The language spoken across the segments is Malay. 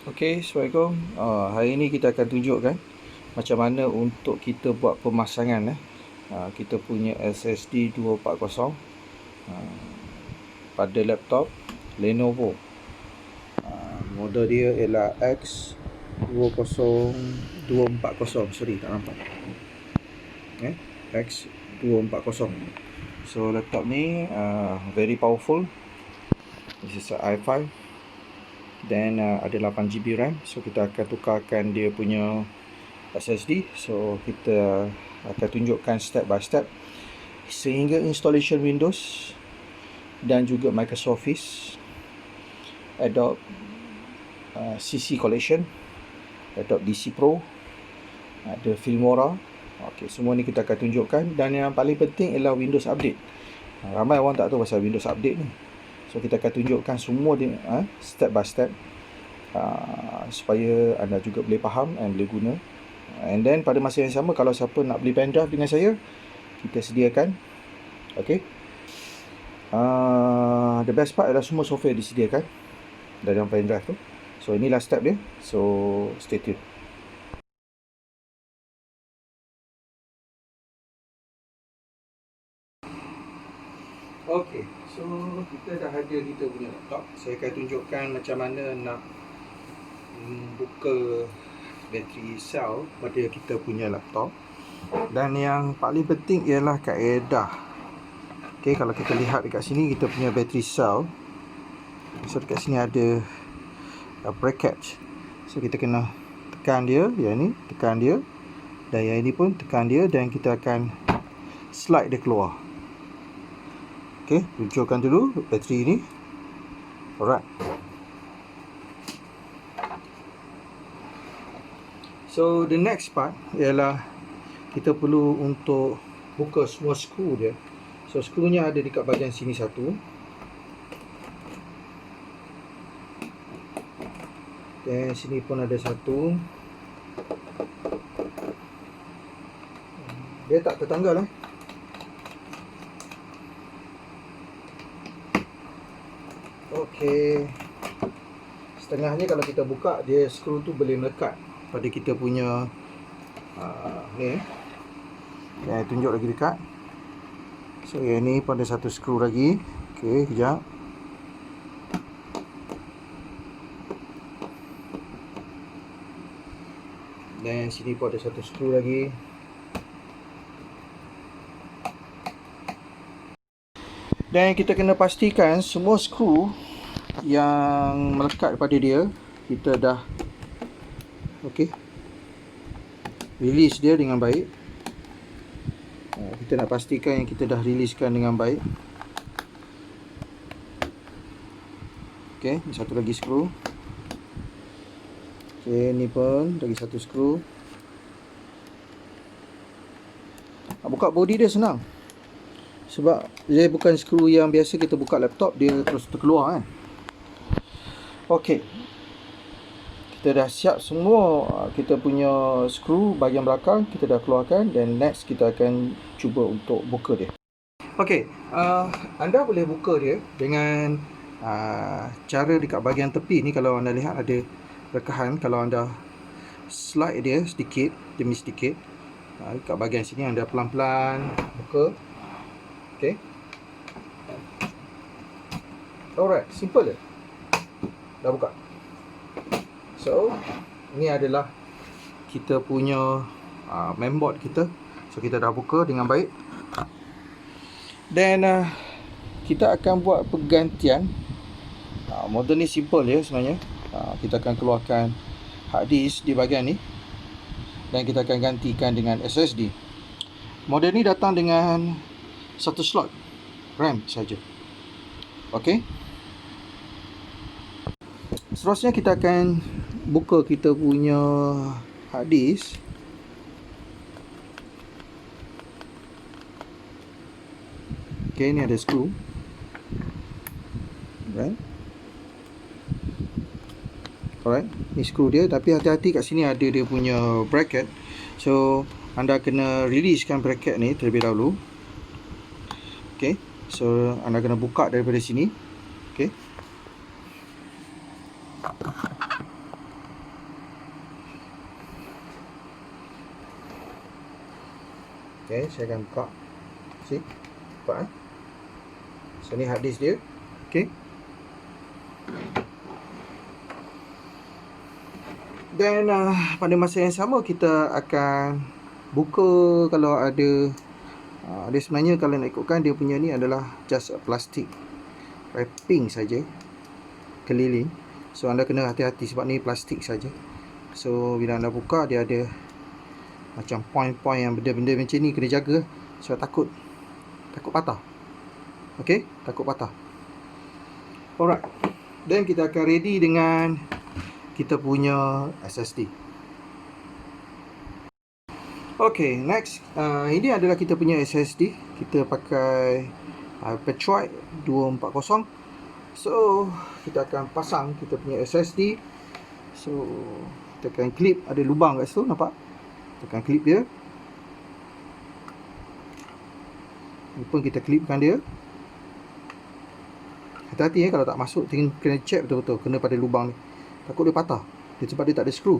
Okey, Assalamualaikum. Hari ini kita akan tunjukkan macam mana untuk kita buat pemasangan kita punya SSD 240 pada laptop Lenovo. Model dia ialah X20240. Sorry, tak nampak. X240. So laptop ni very powerful. This is a i5. Dan ada 8GB RAM. So kita akan tukarkan dia punya SSD. So kita akan tunjukkan step by step sehingga installation Windows dan juga Microsoft Office, Adobe CC Collection, Adobe DC Pro, ada Filmora. Okey, semua ni kita akan tunjukkan. Dan yang paling penting ialah Windows Update. Ramai orang tak tahu pasal Windows Update ni. So kita akan tunjukkan semua dia step by step supaya anda juga boleh faham dan boleh guna. And then pada masa yang sama, kalau siapa nak beli pendrive dengan saya, kita sediakan. Okay. The best part adalah semua software disediakan dalam pendrive tu. So inilah step dia. So stay tune. Okay, so kita dah ada kita punya laptop. Saya akan tunjukkan macam mana nak buka bateri cell pada kita punya laptop. Dan yang paling penting ialah kaedah. Okay, kalau kita lihat dekat sini kita punya bateri cell. So dekat sini ada bracket. So kita kena tekan dia, yang ni tekan dia, dan yang ini pun tekan dia, dan kita akan slide dia keluar. Okay, tunjukkan dulu bateri ini. Alright. So the next part ialah kita perlu untuk buka semua skru dia. So skrunya ada dekat bahagian sini satu. Dan sini pun ada satu. Dia tak tertanggal Okey. Setengahnya kalau kita buka, dia skru tu boleh melekat pada kita punya ni. Saya tunjuk lagi dekat. So yang ni pun ada satu skru lagi. Okey, kejap. Dan sini pun ada satu skru lagi. Dan kita kena pastikan semua skru yang melekat pada dia kita dah release dia dengan baik. Kita nak pastikan yang kita dah releasekan dengan baik. Okey, ni satu lagi skru. Okey, ni pun lagi satu skru. Nak buka body dia senang. Sebab dia bukan skru yang biasa kita buka laptop dia terus terkeluar Okey. Kita dah siap semua kita punya skru bahagian belakang, kita dah keluarkan, dan next kita akan cuba untuk buka dia. Okey, anda boleh buka dia dengan cara dekat bahagian tepi ni. Kalau anda lihat ada rekahan, kalau anda slide dia sedikit demi sedikit, dekat bahagian sini anda pelan-pelan buka. Okay. Alright, simple je. Dah buka. So, ini adalah kita punya mainboard kita. So, kita dah buka dengan baik. Dan kita akan buat pergantian. Model ni simple je sebenarnya. Kita akan keluarkan hard disk di bahagian ni, dan kita akan gantikan dengan SSD. Model ni datang dengan satu slot RAM saja. Okey. Seterusnya kita akan buka kita punya hard disk. Okey, ni ada skru. Alright, ni skru dia, tapi hati-hati kat sini ada dia punya bracket. So anda kena releasekan bracket ni terlebih dahulu. Okay, so anda kena buka daripada sini. Okay. Okay, saya akan buka. See? Nampak eh? So ni hard disk dia. Okay. Dan pada masa yang sama kita akan buka kalau ada dia sebenarnya kalau nak ikutkan dia punya ni adalah just a plastic wrapping saja keliling. So anda kena hati-hati sebab ni plastik saja. So bila anda buka dia ada macam point-point yang benda-benda macam ni kena jaga sebab takut patah. Okey, takut patah. Alright. Dan kita akan ready dengan kita punya SSD. Okay, next. Ini adalah kita punya SSD. Kita pakai Petroid 240. So, kita akan pasang kita punya SSD. So, kita akan clip. Ada lubang kat situ, nampak? Kita akan clip dia. Ini pun kita clipkan dia. Hati-hati kalau tak masuk, kena check betul-betul. Kena pada lubang ni. Takut dia patah. Dia sebab dia tak ada skru.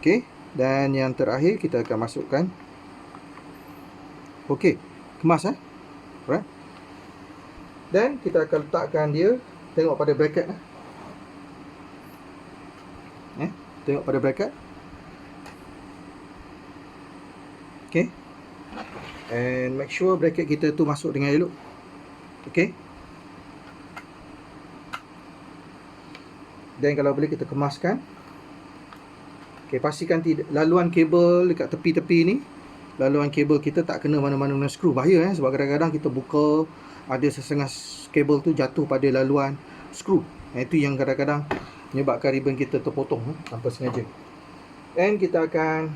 Okay. Dan yang terakhir kita akan masukkan. Okey, kemas Alright. Dan kita akan letakkan dia, tengok pada bracket tengok pada bracket. Okey. And make sure bracket kita tu masuk dengan elok. Okey. Dan kalau boleh kita kemaskan. Okay, pastikan laluan kabel dekat tepi-tepi ni, laluan kabel kita tak kena mana-mana dengan skru. Bahaya sebab kadang-kadang kita buka, ada sesengah kabel tu jatuh pada laluan skru. Itu yang kadang-kadang menyebabkan ribbon kita terpotong tanpa sengaja. And kita akan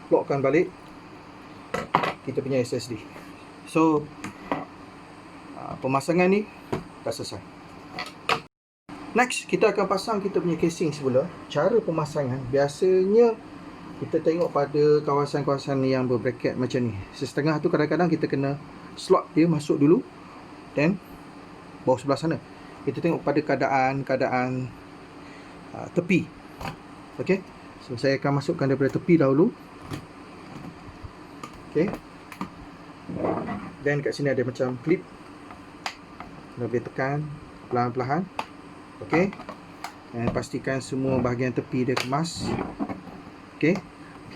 lockkan balik kita punya SSD. So pemasangan ni dah selesai. Next, kita akan pasang kita punya casing semula. Cara pemasangan, biasanya kita tengok pada kawasan-kawasan yang berbracket macam ni. Setengah tu kadang-kadang kita kena slot dia masuk dulu. Then, bawah sebelah sana. Kita tengok pada keadaan tepi. Okay. So, saya akan masukkan daripada tepi dahulu. Okay. Dan kat sini ada macam clip. Kita boleh tekan perlahan-perlahan. Okey. Dan pastikan semua bahagian tepi dia kemas. Okey.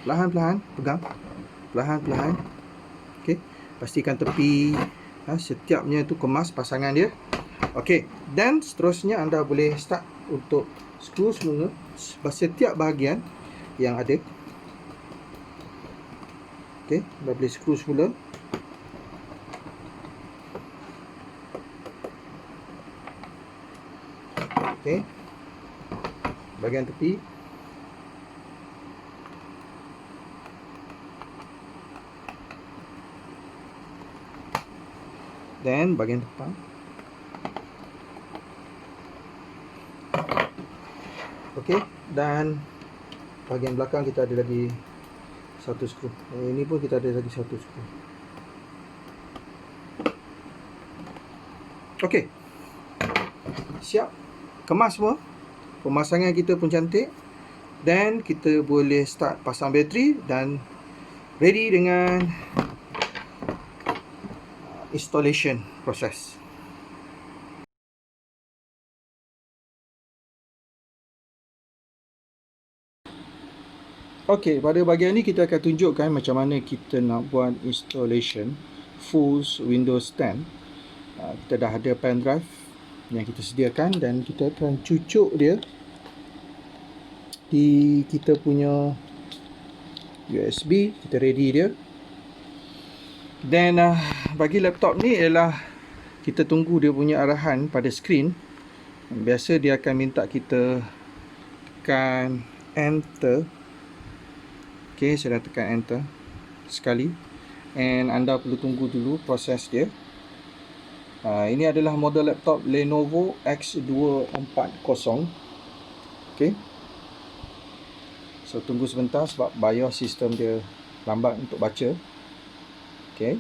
Perlahan-perlahan pegang. Perlahan-perlahan. Okey. Pastikan tepi setiapnya tu kemas pasangan dia. Okey. Dan seterusnya anda boleh start untuk skru semua setiap bahagian yang ada. Okey, anda boleh skru semula. Okey. Bahagian tepi. Dan bahagian depan. Okey, dan bahagian belakang kita ada lagi satu skru. Ini pun kita ada lagi satu skru. Okey. Siap. Kemas semua. Pemasangan kita pun cantik. Dan kita boleh start pasang bateri dan ready dengan installation proses. Okey, pada bahagian ni kita akan tunjukkan macam mana kita nak buat installation full Windows 10. Kita dah ada pen drive yang kita sediakan dan kita akan cucuk dia di kita punya USB. Kita ready dia. Dan bagi laptop ni ialah kita tunggu dia punya arahan pada skrin. Biasa dia akan minta kita tekan enter. Okey, saya dah tekan enter sekali. And anda perlu tunggu dulu proses dia. Ini adalah model laptop Lenovo X240. Okey. So tunggu sebentar sebab BIOS sistem dia lambat untuk baca. Okey.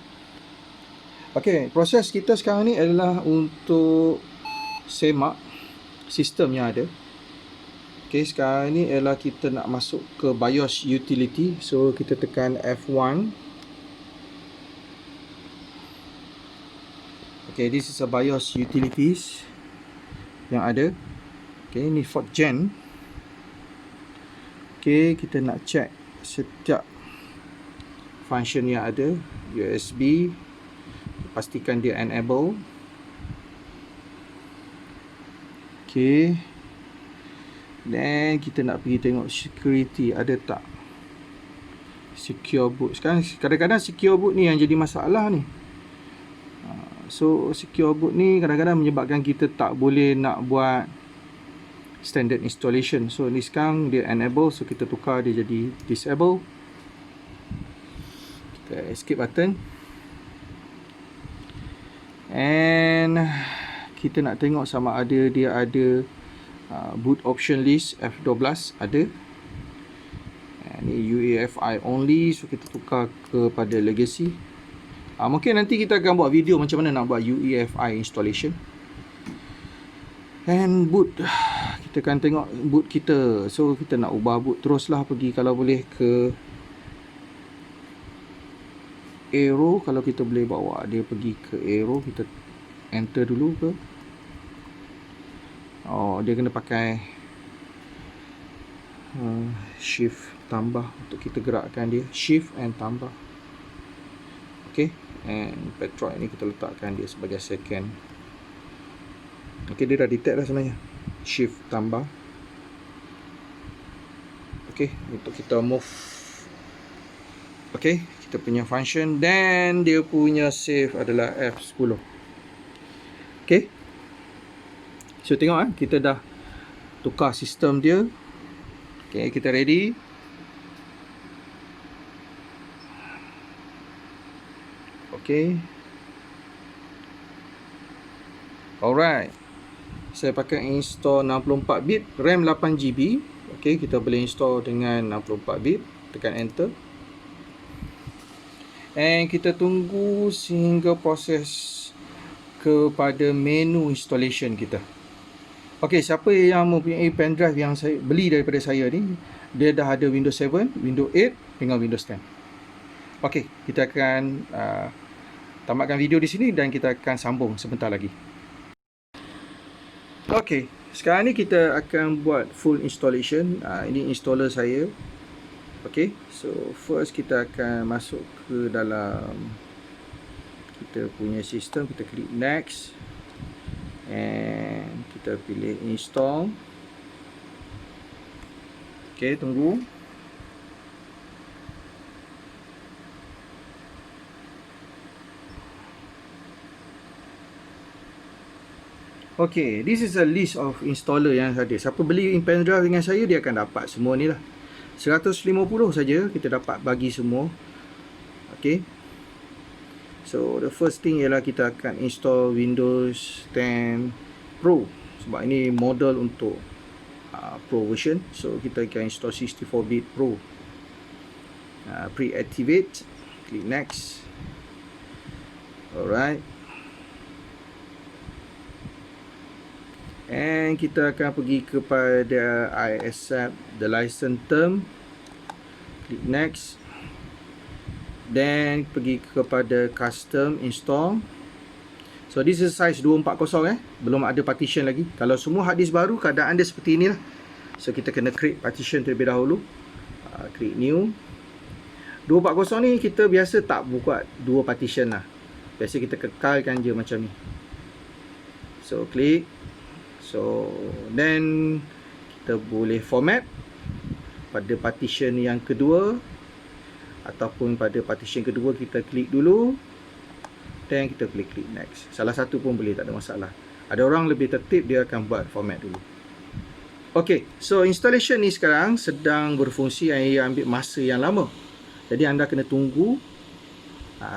Okey, proses kita sekarang ni adalah untuk semak sistem yang ada. Okay, sekarang ni ialah kita nak masuk ke BIOS utility. So kita tekan F1. Okay, this is a BIOS utilities yang ada. Okay, ni 4th gen. Okay, kita nak check setiap function yang ada. USB, pastikan dia enable. Okay, then kita nak pergi tengok security ada tak secure boot. Sekarang kadang-kadang secure boot ni yang jadi masalah ni. So secure boot ni kadang-kadang menyebabkan kita tak boleh nak buat standard installation. So ni sekarang dia enable, so kita tukar dia jadi disable. Kita escape button. And kita nak tengok sama ada dia ada boot option list F12 ada. Ni UEFI only, so kita tukar kepada legacy. Mungkin nanti kita akan buat video macam mana nak buat UEFI installation. And boot, kita akan tengok boot kita. So kita nak ubah boot teruslah, pergi kalau boleh ke arrow. Kalau kita boleh bawa dia pergi ke arrow, kita enter dulu ke. Dia kena pakai shift tambah untuk kita gerakkan dia. Shift and tambah. Okay, and Petroid ni kita letakkan dia sebagai second. Okay, dia dah detect dah sebenarnya. Shift tambah. Okay, untuk kita move. Okay, kita punya function. Dan dia punya save adalah F10. Okay, so tengok kita dah tukar sistem dia. Okay, kita ready. Okay, alright. Saya pakai install 64 bit, RAM 8GB. Okay, kita boleh install dengan 64 bit. Tekan enter. And kita tunggu sehingga proses kepada menu installation kita. Okay, siapa yang mempunyai pendrive yang saya beli daripada saya ni, dia dah ada Windows 7, Windows 8 dengan Windows 10. Okay, kita akan tamatkan video di sini dan kita akan sambung sebentar lagi. Okay, sekarang ni kita akan buat full installation. Ini installer saya. Okay, so first kita akan masuk ke dalam kita punya sistem. Kita klik next. And kita pilih install. Okay, tunggu. Okay, this is a list of installer yang ada. Siapa beli pendrive dengan saya, dia akan dapat semua ni lah. 150 saja kita dapat bagi semua. Okay, so the first thing ialah kita akan install Windows 10 Pro. Sebab ini model untuk Pro version. So kita akan install 64-bit Pro. Pre-activate. Klik next. Alright. And kita akan pergi kepada I accept the license term. Klik next. Then pergi kepada custom install. So this is size 240 belum ada partition lagi. Kalau semua hard disk baru, keadaan dia seperti inilah. So kita kena create partition terlebih dahulu. Create new. 240 ni kita biasa tak buat dua partition lah. Biasa kita kekalkan je macam ni. So klik. So then kita boleh format pada partition yang kedua, ataupun pada partition kedua kita klik dulu, dan kita klik next. Salah satu pun boleh, tak ada masalah. Ada orang lebih tertib, dia akan buat format dulu. Ok, so installation ni sekarang sedang berfungsi, ia ambil masa yang lama. Jadi anda kena tunggu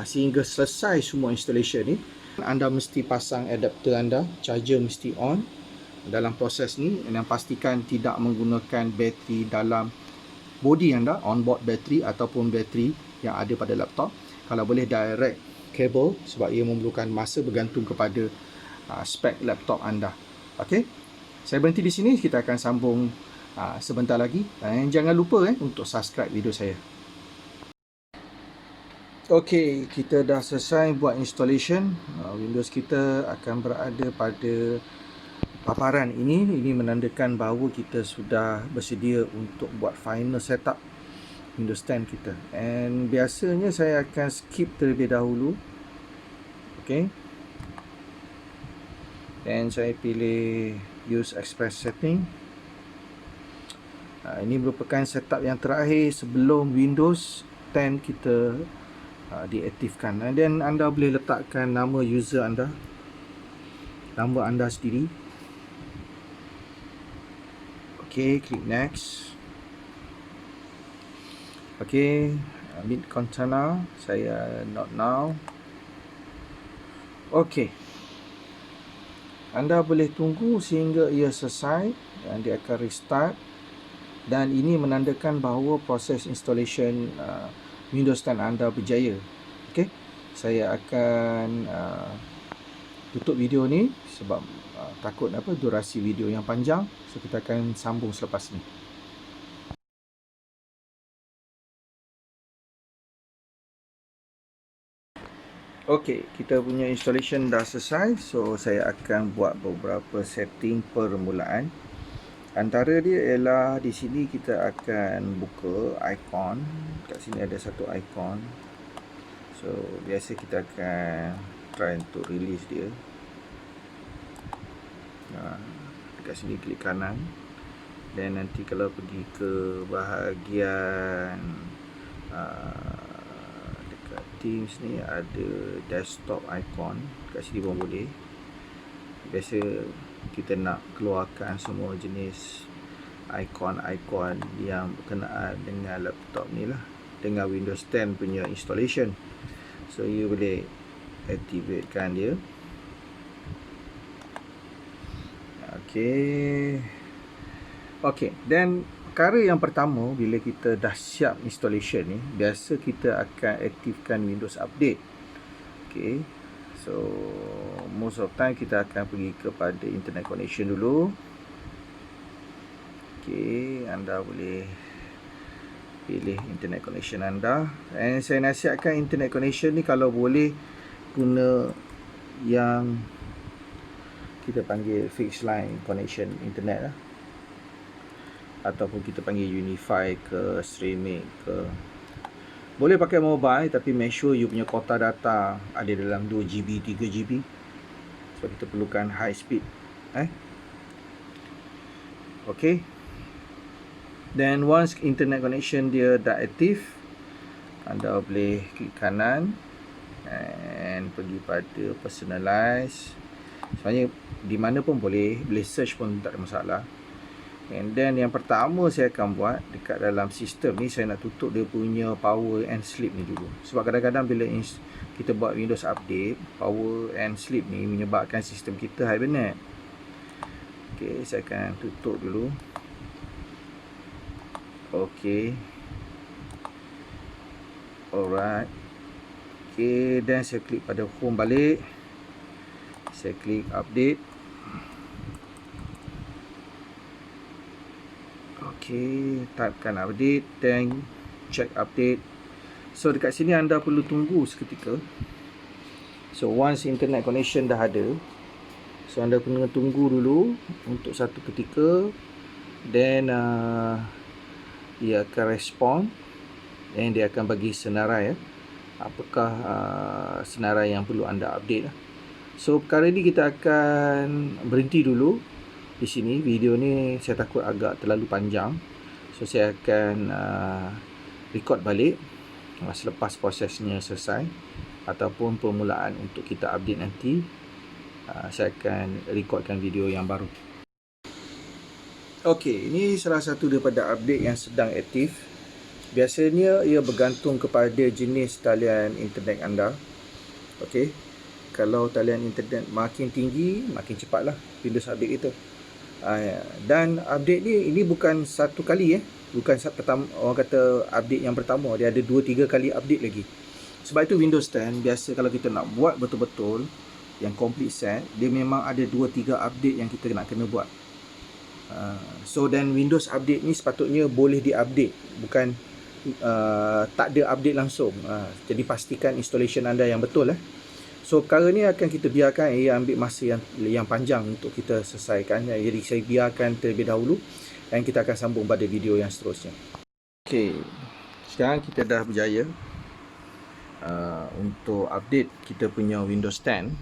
sehingga selesai semua installation ni. Anda mesti pasang adapter anda, charger mesti on dalam proses ni, dan pastikan tidak menggunakan bateri dalam body anda, onboard battery ataupun bateri yang ada pada laptop. Kalau boleh direct cable, sebab ia memerlukan masa bergantung kepada spek laptop anda. Okey, saya berhenti di sini. Kita akan sambung sebentar lagi. Dan jangan lupa untuk subscribe video saya. Okey, kita dah selesai buat installation. Windows kita akan berada pada paparan ini. Ini menandakan bahawa kita sudah bersedia untuk buat final setup Windows 10 kita. And biasanya saya akan skip terlebih dahulu. Okey. Dan saya pilih use express setting. Ini merupakan setup yang terakhir sebelum Windows 10 kita diaktifkan. Dan anda boleh letakkan nama user anda, nama anda sendiri. Okey, klik next. Okey, meet container, saya not now. Okey, anda boleh tunggu sehingga ia selesai dan dia akan restart. Dan ini menandakan bahawa proses installation Windows 10 anda berjaya. Okey, saya akan tutup video ni sebab takut durasi video yang panjang. So kita akan sambung selepas ni. Okey, kita punya installation dah selesai. So saya akan buat beberapa setting permulaan. Antara dia ialah di sini kita akan buka icon. Kat sini ada satu icon. So biasa kita akan try untuk release dia. Dekat sini klik kanan. Dan nanti kalau pergi ke bahagian dekat Teams ni ada desktop icon. Kat sini pun boleh. Biasa kita nak keluarkan semua jenis icon-icon yang berkenaan dengan laptop ni lah, dengan Windows 10 punya installation. So you boleh activatekan dia. Okey, dan perkara yang pertama bila kita dah siap installation ni, biasa kita akan aktifkan Windows Update. Okey, so most of time kita akan pergi kepada internet connection dulu. Okey, anda boleh pilih internet connection anda. Dan saya nasihatkan internet connection ni kalau boleh guna yang kita panggil fixed line connection internet lah, ataupun kita panggil Unify ke Streaming ke. Boleh pakai mobile, tapi make sure you punya kuota data ada dalam 2GB, 3GB. So kita perlukan high speed. Okay. Then once internet connection dia dah aktif, anda boleh klik kanan and pergi pada personalize. Sebenarnya di mana pun boleh search pun tak ada masalah. And then yang pertama saya akan buat dekat dalam sistem ni, saya nak tutup dia punya power and sleep ni dulu. Sebab kadang-kadang bila kita buat Windows Update, power and sleep ni menyebabkan sistem kita hibernate. Okay, saya akan tutup dulu. Okay, alright. Okay, dan saya klik pada home balik. Saya klik update. Okay, typekan update dan check update. So dekat sini anda perlu tunggu seketika. So once internet connection dah ada, so anda kena tunggu dulu untuk satu ketika. Then dia akan respon dan dia akan bagi senarai apakah senarai yang perlu anda update lah. So perkara ni kita akan berhenti dulu di sini. Video ni saya takut agak terlalu panjang, so saya akan record balik selepas prosesnya selesai, ataupun permulaan untuk kita update nanti. Saya akan recordkan video yang baru. Okey, ini salah satu daripada update yang sedang aktif. Biasanya ia bergantung kepada jenis talian internet anda. Okey, kalau talian internet makin tinggi, makin cepatlah Windows update kita. Dan update ni, ini bukan satu kali bukan pertama, orang kata update yang pertama, dia ada 2-3 kali update lagi. Sebab itu Windows 10 biasa kalau kita nak buat betul-betul yang complete set, dia memang ada 2-3 update yang kita nak kena buat. So dan Windows update ni sepatutnya boleh diupdate, bukan tak ada update langsung. Jadi pastikan installation anda yang betul. So perkara ni akan kita biarkan ia ambil masa yang panjang untuk kita selesaikan. Jadi saya biarkan terlebih dahulu dan kita akan sambung pada video yang seterusnya. Okey, sekarang kita dah berjaya untuk update kita punya Windows 10.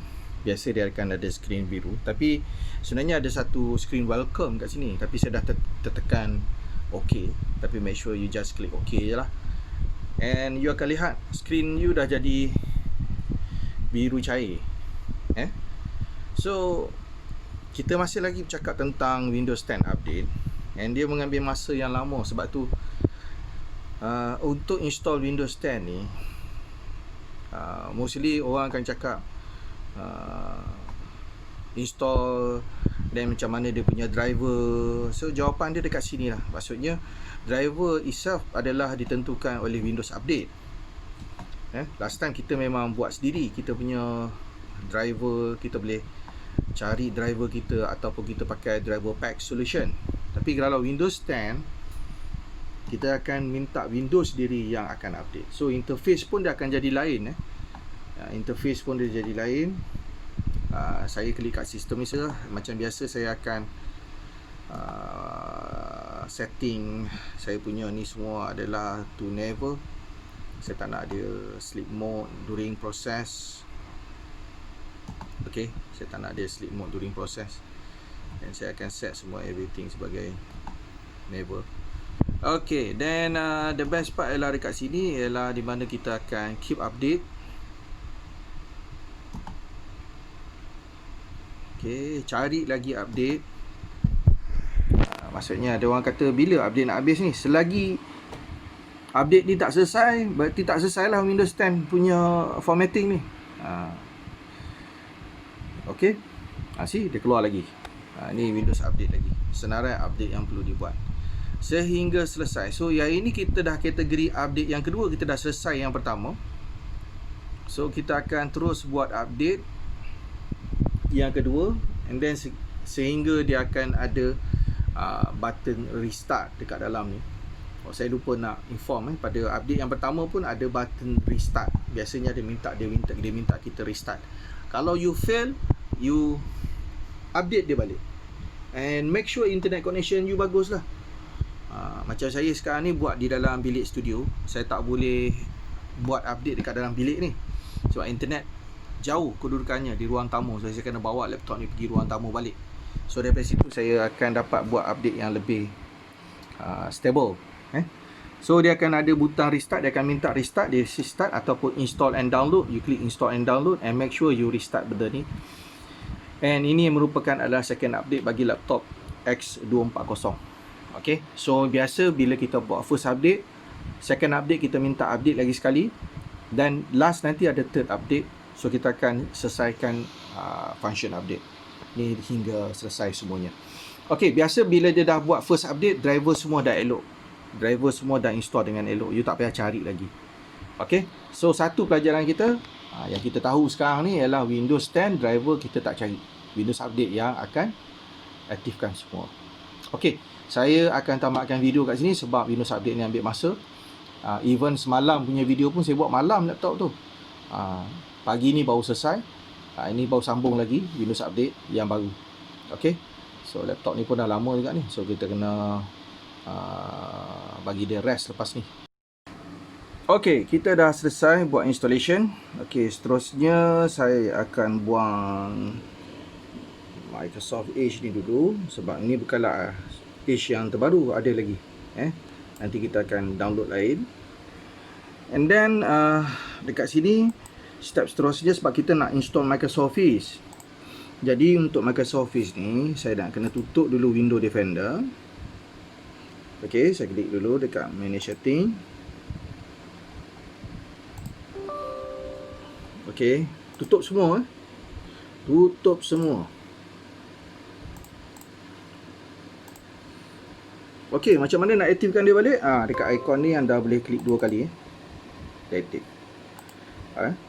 Biasa dia akan ada skrin biru, tapi sebenarnya ada satu skrin welcome kat sini, tapi saya dah tertekan OK. Tapi make sure you just click OK je lah, and you akan lihat skrin you dah jadi biru cair. So kita masih lagi bercakap tentang Windows 10 update, and dia mengambil masa yang lama. Sebab tu untuk install Windows 10 ni mostly orang akan cakap install dan macam mana dia punya driver. So jawapan dia dekat sini lah. Maksudnya driver itself adalah ditentukan oleh Windows Update. Last time kita memang buat sendiri kita punya driver. Kita boleh cari driver kita ataupun kita pakai driver pack solution. Tapi kalau Windows 10, kita akan minta Windows sendiri yang akan update. So interface pun dia akan jadi lain. Interface pun dia jadi lain. Saya klik kat sistem ni saja. Macam biasa saya akan setting saya punya ni semua adalah to never. Saya tak nak dia sleep mode during process. Okay, saya tak nak dia sleep mode during process. Dan saya akan set semua everything sebagai never. Okay, then the best part ialah dekat sini ialah di mana kita akan keep update. Okay, cari lagi update. Maksudnya ada orang kata bila update nak habis ni? Selagi update ni tak selesai, berarti tak selesai lah Windows 10 punya formatting ni. Okay, see, dia keluar lagi. Ni Windows update lagi. Senarai update yang perlu dibuat sehingga selesai. So yang ini kita dah kategori update yang kedua. Kita dah selesai yang pertama. So kita akan terus buat update yang kedua, and then sehingga dia akan ada button restart dekat dalam ni. Saya lupa nak inform pada update yang pertama pun ada button restart. Biasanya dia minta kita restart. Kalau you fail, you update dia balik, and make sure internet connection you bagus lah. Macam saya sekarang ni buat di dalam bilik studio. Saya tak boleh buat update dekat dalam bilik ni sebab internet jauh kedudukannya di ruang tamu. So saya kena bawa laptop ni pergi ruang tamu balik. So daripada situ saya akan dapat buat update yang lebih stable. So dia akan ada butang restart. Dia akan minta restart, dia restart, ataupun install and download. You klik install and download, and make sure you restart benda ni. And ini merupakan adalah second update bagi laptop X240. Okay, so biasa bila kita buat first update, second update kita minta update lagi sekali, dan last nanti ada third update. So kita akan selesaikan function update ni hingga selesai semuanya. Okay, biasa bila dia dah buat first update, driver semua dah elok. Driver semua dah install dengan elok. You tak payah cari lagi. Okay, so satu pelajaran kita yang kita tahu sekarang ni ialah Windows 10 driver kita tak cari. Windows update yang akan aktifkan semua. Okay, saya akan tamatkan video kat sini sebab Windows update ni ambil masa. Even semalam punya video pun saya buat malam laptop tu. Pagi ni baru selesai. Ini baru sambung lagi Windows update yang baru. Okay, so laptop ni pun dah lama juga ni. So kita kena bagi dia rest lepas ni. Okay, kita dah selesai buat installation. Okay, seterusnya saya akan buang Microsoft Edge ni dulu, sebab ni bukanlah Edge yang terbaru, ada lagi. Nanti kita akan download lain. And then dekat sini step seterusnya, sebab kita nak install Microsoft Office. Jadi untuk Microsoft Office ni saya nak kena tutup dulu Window Defender. Okay, saya klik dulu dekat Manage Setting. Okay, tutup semua. Tutup semua. Okay, macam mana nak aktifkan dia balik? Dekat ikon ni anda boleh klik 2 kali. Dia aktif.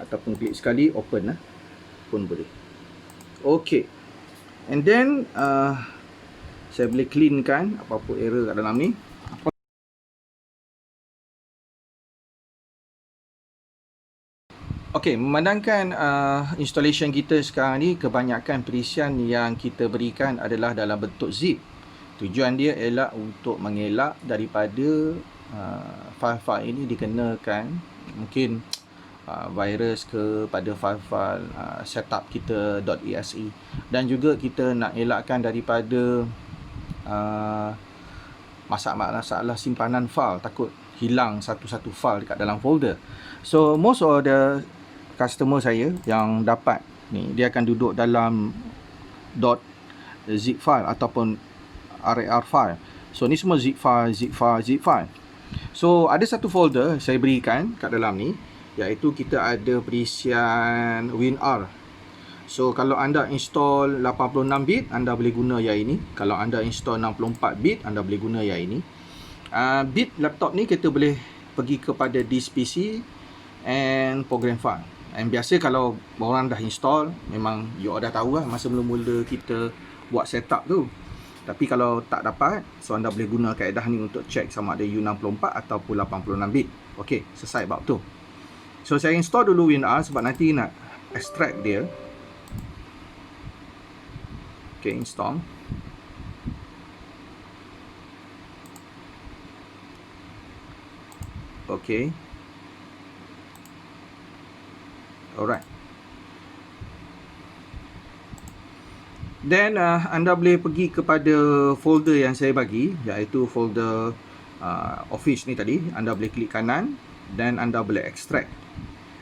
Ataupun klik sekali, open pun boleh. Okay. And then saya boleh cleankan apa-apa error kat dalam ni. Okey, memandangkan installation kita sekarang ni kebanyakan perisian yang kita berikan adalah dalam bentuk zip. Tujuan dia ialah untuk mengelak daripada file-file ini dikenakan mungkin virus kepada file-file setup kita .exe, dan juga kita nak elakkan daripada masalah simpanan file, takut hilang satu-satu file dekat dalam folder. So most of the customer saya yang dapat ni, dia akan duduk dalam .zip file ataupun RAR file. So ni semua zip file. So ada satu folder saya berikan kat dalam ni, iaitu kita ada perisian WinR. So kalau anda install 86 bit, anda boleh guna yang ini. Kalau anda install 64 bit, anda boleh guna yang ini. Bit laptop ni kita boleh pergi kepada disk PC and program file. And biasa kalau orang dah install, memang you dah tahu lah masa mula-mula kita buat setup tu. Tapi kalau tak dapat, so anda boleh guna kaedah ni untuk check sama ada U64 ataupun 86 bit. Okey, selesai bab tu. So saya install dulu WinR sebab nanti nak extract dia. Okey, install. Okey. Alright. Then anda boleh pergi kepada folder yang saya bagi, iaitu folder Office ni tadi. Anda boleh klik kanan dan anda boleh extract.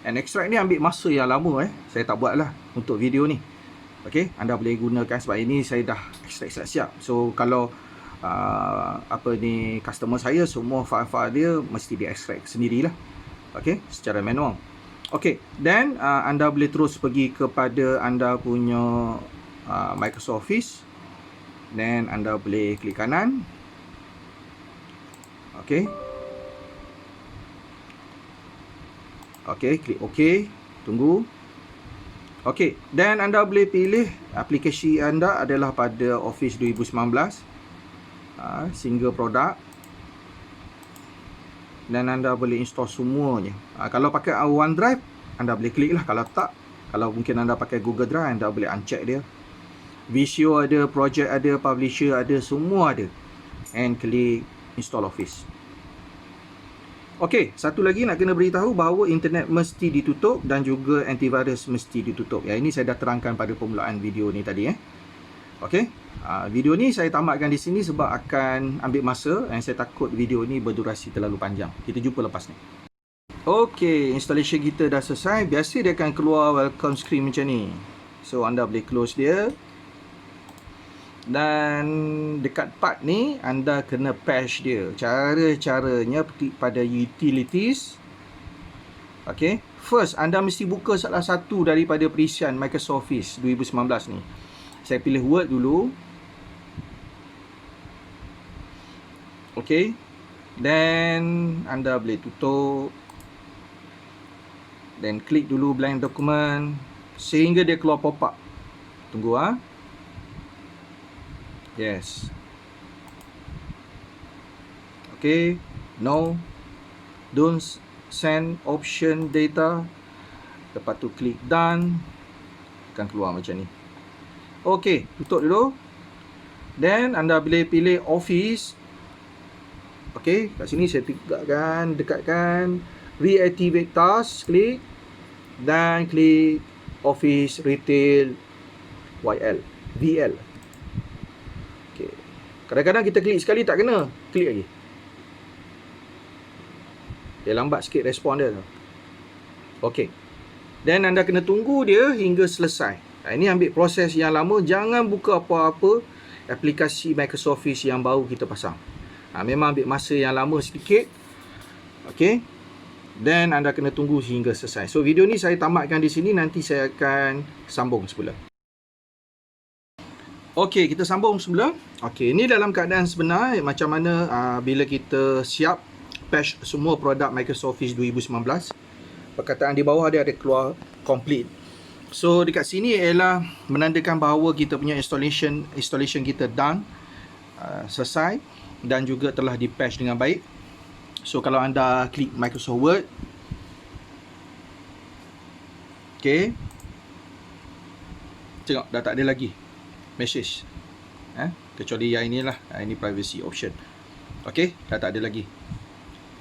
And extract ni ambil masa yang lama saya tak buat lah untuk video ni. Okey, anda boleh gunakan sebab ini saya dah extract siap-siap. So kalau customer saya, semua file-file dia mesti di extract sendirilah. Okey, secara manual. Okey, then anda boleh terus pergi kepada anda punya Microsoft Office. Then anda boleh klik kanan. Okey. Okey, klik OK. Tunggu. Okey, then anda boleh pilih aplikasi anda adalah pada Office 2019. Single product. Dan anda boleh install semuanya. Kalau pakai OneDrive, anda boleh klik lah. Kalau tak, kalau mungkin anda pakai Google Drive, anda boleh uncheck dia. Visio ada, project ada, publisher ada, semua ada. And klik install Office. Okey, satu lagi nak kena beritahu bahawa internet mesti ditutup dan juga antivirus mesti ditutup. Yang ini saya dah terangkan pada permulaan video ni tadi. Okey, video ni saya tamatkan di sini sebab akan ambil masa dan saya takut video ni berdurasi terlalu panjang. Kita jumpa lepas ni. Okey, installation kita dah selesai. Biasa dia akan keluar welcome screen macam ni. So anda boleh close dia. Dan dekat part ni anda kena patch dia. Cara-caranya pada utilities. Okey, first anda mesti buka salah satu daripada perisian Microsoft Office 2019 ni. Saya pilih Word dulu. Okey. Then anda boleh tutup. Then klik dulu blank document sehingga dia keluar pop-up. Tunggu Yes. Okey. No. Don't send option data. Lepas tu klik done. Akan keluar macam ni. Okey, tutup dulu. Then anda boleh pilih Office. Okey, kat sini saya tegakkan, dekatkan reactivate task, klik dan klik Office Retail VL. Okey. Kadang-kadang kita klik sekali tak kena, klik lagi. Dia lambat sikit respon dia tu. Okey. Dan anda kena tunggu dia hingga selesai. Ini ambil proses yang lama. Jangan buka apa-apa aplikasi Microsoft Office yang baru kita pasang. Memang ambil masa yang lama sedikit. Okey. Dan anda kena tunggu hingga selesai. So video ni saya tamatkan di sini. Nanti saya akan sambung semula. Okey, kita sambung semula. Okey, ini dalam keadaan sebenar macam mana bila kita siap patch semua produk Microsoft Office 2019. Perkataan di bawah dia ada keluar complete. So dekat sini ialah menandakan bahawa kita punya installation kita done. selesai dan juga telah di patch dengan baik. So kalau anda klik Microsoft Word, okey, tengok dah tak ada lagi message, kecuali yang inilah, ini privacy option. Okey, dah tak ada lagi,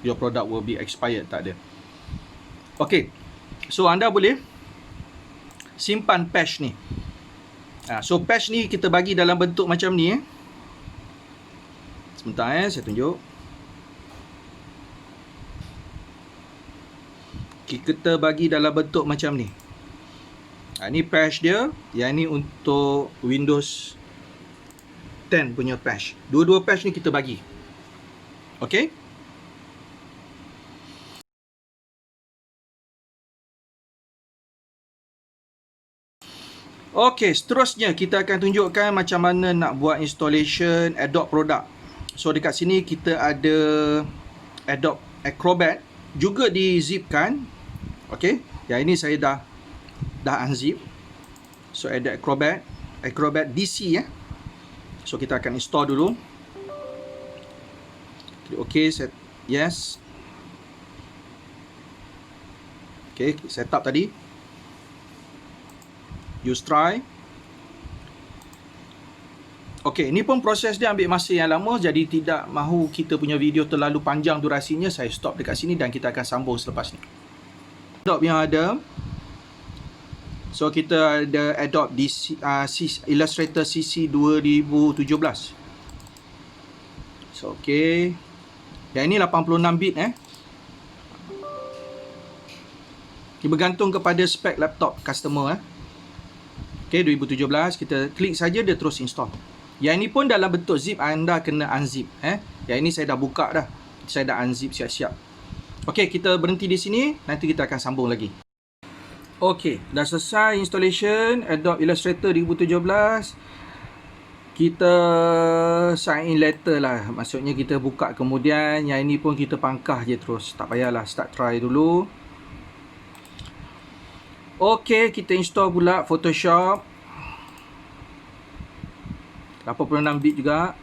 your product will be expired, tak ada. Okey, so anda boleh simpan patch ni. So patch ni kita bagi dalam bentuk macam ni. Sebentar saya tunjuk. Kita bagi dalam bentuk macam ni. Ni patch dia. Yang ni untuk Windows 10 punya patch. Dua-dua patch ni kita bagi. Okey. Okey, seterusnya kita akan tunjukkan macam mana nak buat installation Adobe product. So dekat sini kita ada Adobe Acrobat, juga dizipkan. Okey, yang ini saya dah unzip. So Adobe Acrobat DC ya. So kita akan install dulu. Klik OK, set yes. Okey, setup tadi. Use try. Okey, ni pun proses dia ambil masa yang lama, jadi tidak mahu kita punya video terlalu panjang durasinya. Saya stop dekat sini dan kita akan sambung selepas ni. Adobe yang ada. So kita ada Adobe DC, Illustrator CC 2017. So okey. Dan ini 86 bit Dia bergantung kepada spek laptop customer Okey, 2017 kita klik saja dia terus install. Yang ini pun dalam bentuk zip, anda kena unzip Yang ini saya dah buka dah. Saya dah unzip siap-siap. Okey, kita berhenti di sini, nanti kita akan sambung lagi. Okey, dah selesai installation Adobe Illustrator 2017. Kita sign in letter lah. Maksudnya kita buka kemudian, yang ini pun kita pangkah je terus. Tak payahlah, start try dulu. Okey, kita install pula Photoshop 86 bit juga.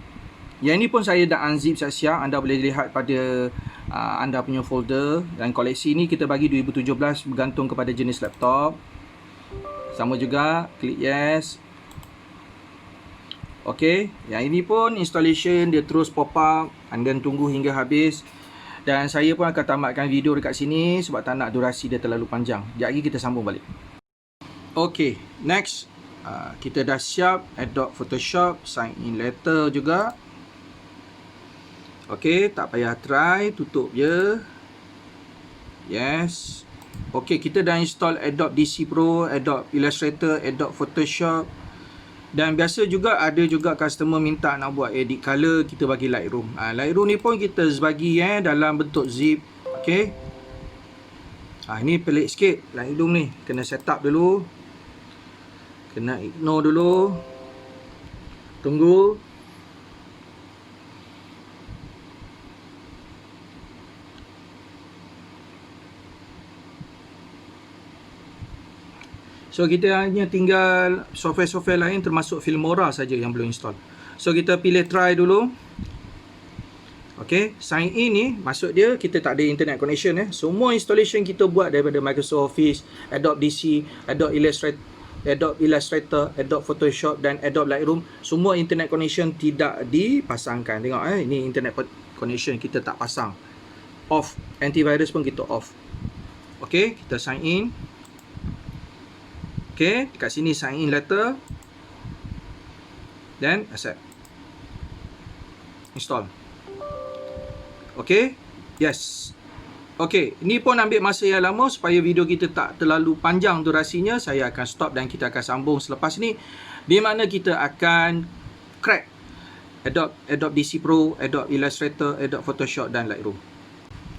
Yang ini pun saya dah unzip siap-siap. Anda boleh lihat pada anda punya folder. Dan koleksi ni kita bagi 2017 bergantung kepada jenis laptop. Sama juga, klik yes. Okey, yang ini pun installation dia terus pop up. Anda tunggu hingga habis. Dan saya pun akan tamatkan video dekat sini sebab tak nak durasi dia terlalu panjang. Sekejap lagi kita sambung balik. Okey, next. Kita dah siap Adobe Photoshop, sign in letter juga. Okey, tak payah try, tutup je. Yes. Okey, kita dah install Adobe DC Pro, Adobe Illustrator, Adobe Photoshop. Dan biasa juga ada juga customer minta nak buat edit color, kita bagi Lightroom. Lightroom ni pun kita bagi dalam bentuk zip. Okey. Ini pelik sikit Lightroom ni. Kena set up dulu. Kena ignore dulu. Tunggu. So kita hanya tinggal software-software lain termasuk Filmora saja yang belum install. So kita pilih try dulu. Okey, sign in ni maksud dia kita tak ada internet connection Semua installation kita buat daripada Microsoft Office, Adobe DC, Adobe Illustrator, Adobe Photoshop dan Adobe Lightroom, semua internet connection tidak dipasangkan. Tengok ini internet connection kita tak pasang. Off, antivirus pun kita off. Okey, kita sign in. Okey, dekat sini sign in letter. Then accept. Install. Okey, yes. Okey, ini pun ambil masa yang lama supaya video kita tak terlalu panjang durasinya. Saya akan stop dan kita akan sambung selepas ni, di mana kita akan crack Adobe DC Pro, Adobe Illustrator, Adobe Photoshop dan Lightroom.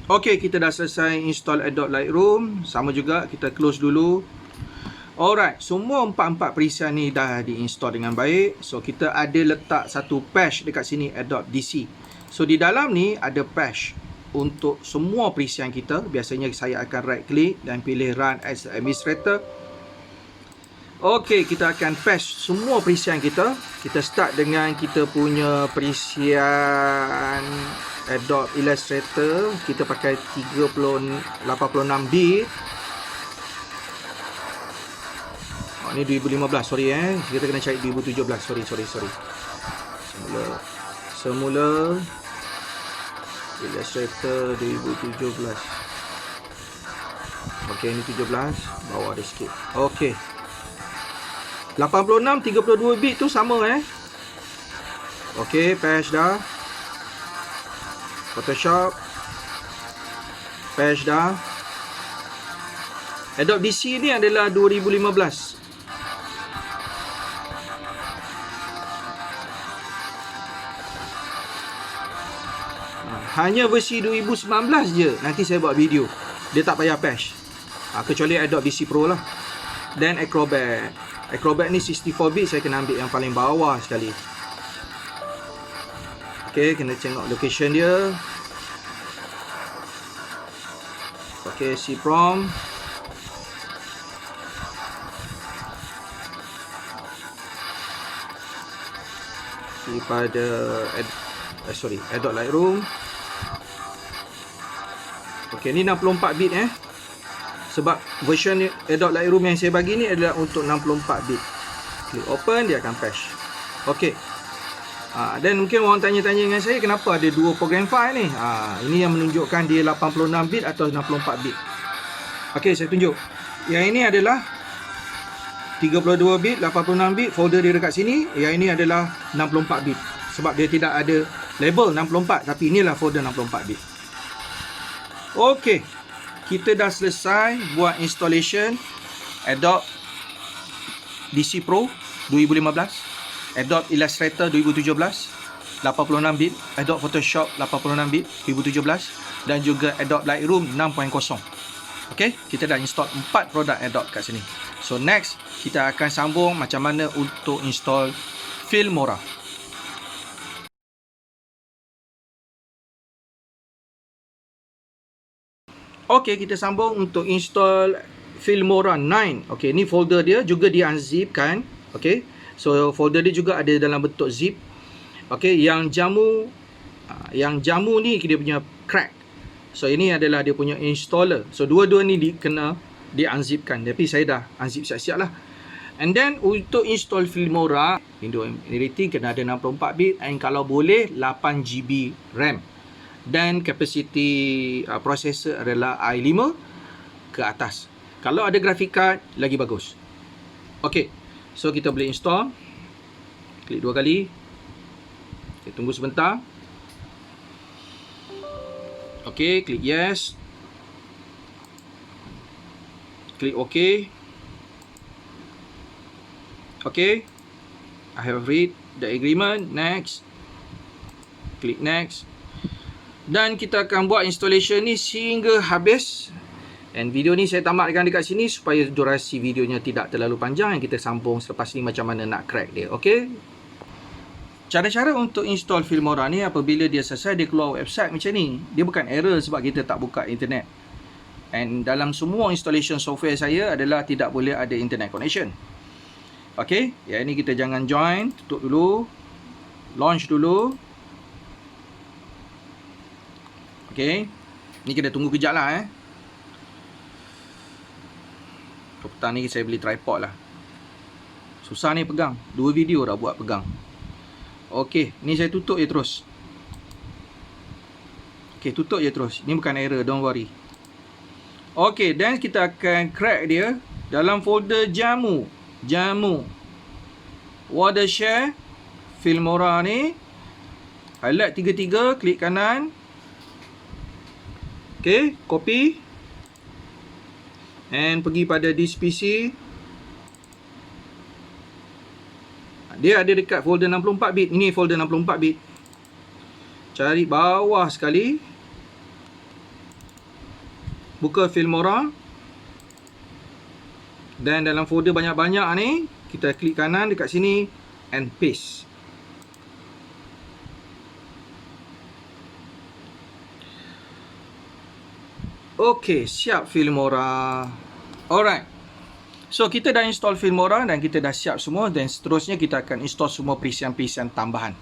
Okey, kita dah selesai install Adobe Lightroom. Sama juga kita close dulu. Alright, semua empat perisian ni dah diinstal dengan baik. So kita ada letak satu patch dekat sini Adobe DC. So di dalam ni ada patch untuk semua perisian kita. Biasanya saya akan right click dan pilih run as administrator. Okey, kita akan patch semua perisian kita. Kita start dengan kita punya perisian Adobe Illustrator. Kita pakai 86 bit. Oh, ni 2015, sorry Kita kena cari 2017. Sorry. Semula Illustrator 2017. Okey, ni 17, bawah ada sikit. Okey. 86 32 bit tu sama Okey, patch dah. Photoshop patch dah. Adobe DC ni adalah 2015. Hanya versi 2019 je nanti saya buat video. Dia tak payah patch. Kecuali Adobe DC Pro lah. Dan Acrobat ni 64 bit, saya kena ambil yang paling bawah sekali. Okey, kena tengok location dia. Okey, CPROM. Daripada Adobe Lightroom. Okey, ni 64 bit Sebab version Adobe Lightroom yang saya bagi ni adalah untuk 64 bit. Klik open, dia akan patch. Okey. Dan mungkin orang tanya-tanya dengan saya, kenapa ada dua program file ni? Ini yang menunjukkan dia 86 bit atau 64 bit. Okey, saya tunjuk. Yang ini adalah 32 bit, 86 bit, folder dia dekat sini. Yang ini adalah 64 bit. Sebab dia tidak ada label 64, tapi inilah folder 64 bit. Okey. Kita dah selesai buat installation Adobe DC Pro 2015, Adobe Illustrator 2017 86 bit, Adobe Photoshop 86 bit 2017 dan juga Adobe Lightroom 6.0. Okey, kita dah install 4 produk Adobe kat sini. So next, kita akan sambung macam mana untuk install Filmora. Okey, kita sambung untuk install Filmora 9. Okey, ni folder dia juga dia unzipkan. Okey. So folder dia juga ada dalam bentuk zip. Okey, yang jamu ni dia punya crack. So ini adalah dia punya installer. So dua-dua ni kena di unzipkan. Tapi saya dah unzip siap-siap lah. And then untuk install Filmora, window editing kena ada 64 bit and kalau boleh 8 GB RAM. Dan kapasiti processor adalah i5 ke atas. Kalau ada graphic card lagi bagus. Okey. So kita boleh install. Klik 2 kali. Kita tunggu sebentar. Okey, klik yes. Klik OK. Okay, I have read the agreement. Next. Klik next. Dan kita akan buat installation ni sehingga habis. And video ni saya tamatkan dekat sini supaya durasi videonya tidak terlalu panjang. Kita sambung selepas ni macam mana nak crack dia. Okay. Cara-cara untuk install Filmora ni, apabila dia selesai, dia keluar website macam ni. Dia bukan error sebab kita tak buka internet. And dalam semua installation software saya adalah tidak boleh ada internet connection. Okay, yang ni kita jangan join, tutup dulu, launch dulu. Okay, ni kita tunggu kejap lah petang ni saya beli tripod lah. Susah ni pegang, 2 video dah buat pegang. Okay, ni saya tutup je terus. Okay, tutup je terus. Ni bukan error, don't worry. Okay, dan kita akan crack dia dalam folder jamu. Watershare Filmora ni. Highlight 3, klik kanan. Okay, copy. And pergi pada this PC. Dia ada dekat folder 64 bit. Ini folder 64 bit. Cari bawah sekali. Buka Filmora. Dan dalam folder banyak-banyak ni, kita klik kanan dekat sini and paste. Okey, siap Filmora. Alright. So kita dah install Filmora dan kita dah siap semua, dan seterusnya kita akan install semua perisian-perisian tambahan.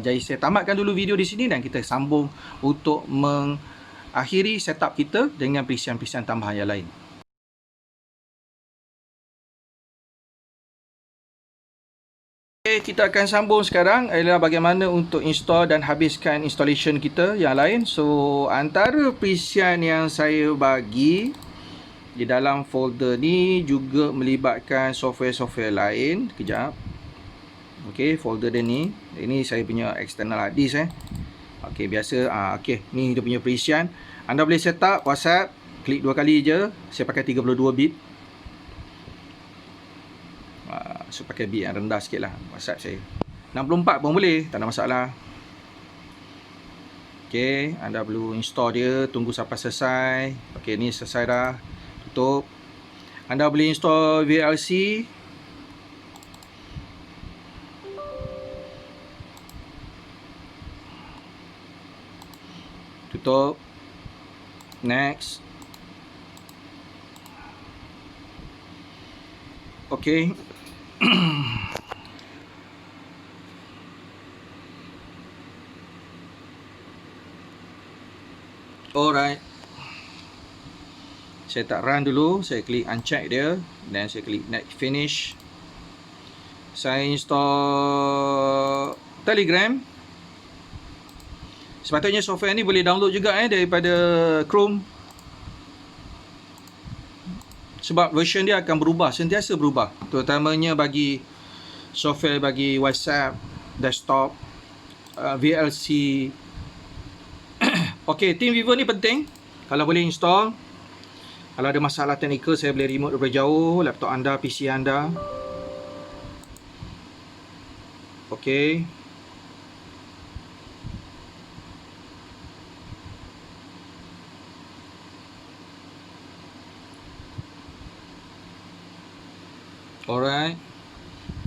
Jadi saya tamatkan dulu video di sini dan kita sambung untuk mengakhiri setup kita dengan perisian-perisian tambahan yang lain. Kita akan sambung sekarang adalah bagaimana untuk install dan habiskan installation kita yang lain. So antara perisian yang saya bagi di dalam folder ni juga melibatkan software-software lain. Kejap. Okey, folder dia ni. Ini saya punya external hard disk Okey, biasa okey, ni dia punya perisian. Anda boleh set up WhatsApp, klik 2 kali je. Saya pakai 32 bit. So pakai bit yang rendah sikit lah WhatsApp saya. 64 pun boleh, tak ada masalah. Okey, anda perlu install dia, tunggu sampai selesai. Okey, ni selesai dah. Tutup. Anda boleh install VLC. Tutup. Next. Okey. Alright. Saya tak run dulu, saya klik uncheck dia dan saya klik next finish. Saya install Telegram. Sepatutnya software ni boleh download juga daripada Chrome. Sebab version dia akan berubah, sentiasa berubah. Terutamanya bagi software bagi WhatsApp, desktop, VLC. Okey, TeamViewer ni penting. Kalau boleh install. Kalau ada masalah teknikal, saya boleh remote daripada jauh laptop anda, PC anda. Okey. Alright.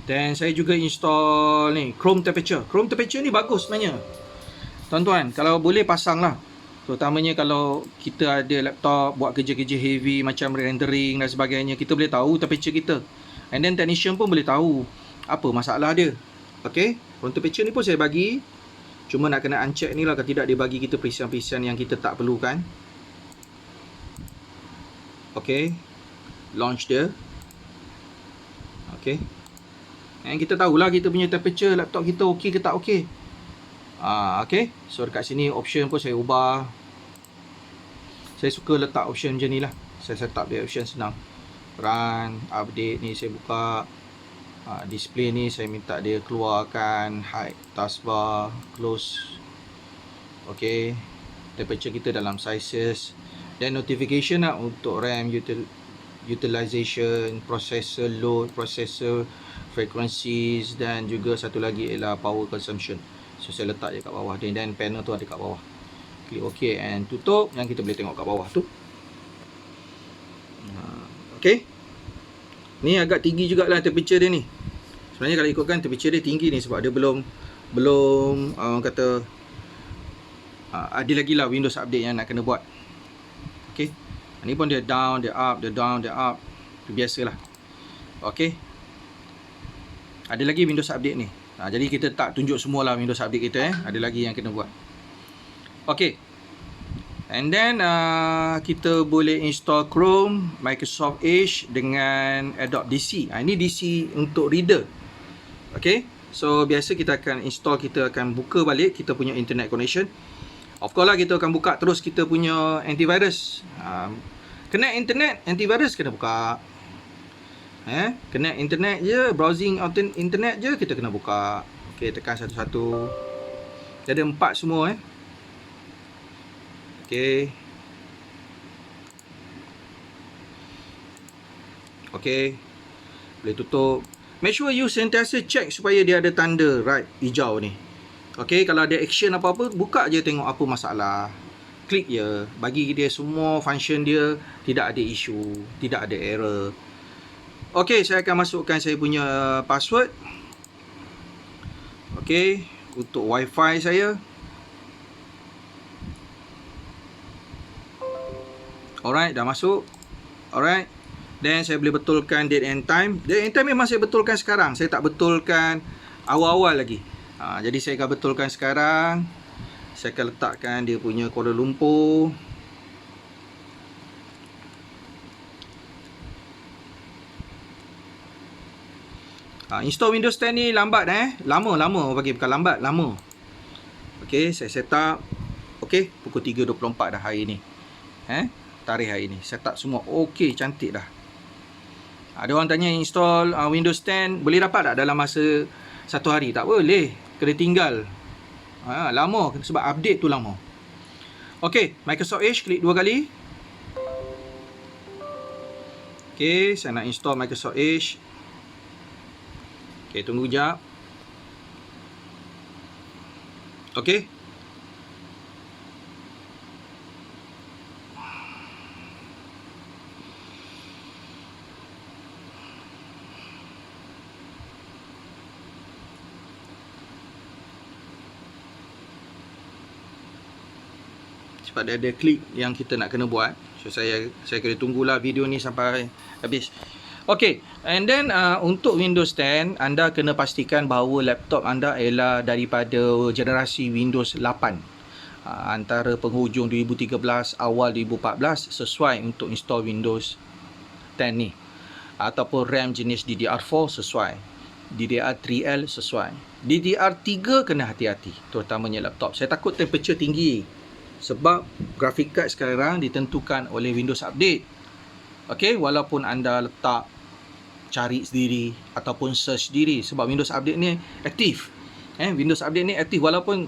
Dan saya juga install ni Chrome Temperature. Chrome Temperature ni bagus sebenarnya. Tuan-tuan, kalau boleh pasang lah. Terutamanya kalau kita ada laptop buat kerja-kerja heavy macam rendering dan sebagainya, kita boleh tahu temperature kita. And then technician pun boleh tahu apa masalah dia. Okay, Chrome Temperature ni pun saya bagi. Cuma nak kena uncheck ni lah, kalau tidak dia bagi kita perisian-perisian yang kita tak perlukan. Okay, launch dia. Okay, and kita tahulah kita punya temperature laptop kita okey ke tak okey. Okay, so dekat sini option pun saya ubah. Saya suka letak option macam ni lah. Saya set up dia option senang. Run, update ni saya buka. Display ni saya minta dia keluarkan. Hide taskbar, close. Okay, temperature kita dalam sizes. Dan notification lah untuk RAM utilization, processor load, processor frequencies, dan juga satu lagi ialah power consumption. So saya letak je kat bawah, dan panel tu ada kat bawah. Klik OK and tutup, yang kita boleh tengok kat bawah tu. Okay, ni agak tinggi jugalah temperature dia ni. Sebenarnya kalau ikutkan temperature dia tinggi ni sebab dia belum kata ada lagi lah Windows update yang nak kena buat. Okay, ni pun dia down, dia up, dia down, dia up. Itu biasalah. Okay, ada lagi Windows update ni. Jadi kita tak tunjuk semualah Windows update kita ada lagi yang kena buat. Okay, and then kita boleh install Chrome, Microsoft Edge dengan Adobe DC. Ini DC untuk reader. Okay, so biasa kita akan install, kita akan buka balik kita punya internet connection. Of course lah kita akan buka terus kita punya antivirus. Connect internet, antivirus kena buka. Connect internet je, browsing internet je kita kena buka. Okay, tekan satu-satu. Dia ada 4 semua Okay. Okay, boleh tutup. Make sure you sentiasa check supaya dia ada tanda right hijau ni. Okay, kalau ada action apa-apa, buka je tengok apa masalah. Klik je, bagi dia semua function dia, tidak ada isu, tidak ada error. Okay, saya akan masukkan saya punya password. Okay, untuk wifi saya. Alright, dah masuk. Alright. Then saya boleh betulkan date and time. Date and time memang saya betulkan sekarang. Saya tak betulkan awal-awal lagi. Jadi saya akan betulkan sekarang. Saya akan letakkan dia punya Kuala Lumpur. Install Windows 10 ni lambat Lama bagi, bukan lambat, lama. Okay, saya set up. Okay, pukul 3.24 dah hari ni. Tarikh hari ni. Set up semua okay, cantik dah. Ada orang tanya install Windows 10 boleh dapat tak dalam masa 1 hari? Tak boleh, kena tinggal. Lama sebab update tu lama. Okay, Microsoft Edge, klik 2 kali. Okay, saya nak install Microsoft Edge. Okay, tunggu sekejap. Okay. Sebab dia ada klik yang kita nak kena buat. So saya kena tunggulah video ni sampai habis. Okay, and then untuk Windows 10, anda kena pastikan bahawa laptop anda ialah daripada generasi Windows 8. Antara penghujung 2013, awal 2014 sesuai untuk install Windows 10 ni. Ataupun RAM jenis DDR4 sesuai. DDR3L sesuai. DDR3 kena hati-hati, terutamanya laptop. Saya takut temperature tinggi. Sebab graphic card sekarang ditentukan oleh Windows Update. Okay, walaupun anda letak cari sendiri ataupun search sendiri, sebab Windows Update ni aktif. Windows Update ni aktif walaupun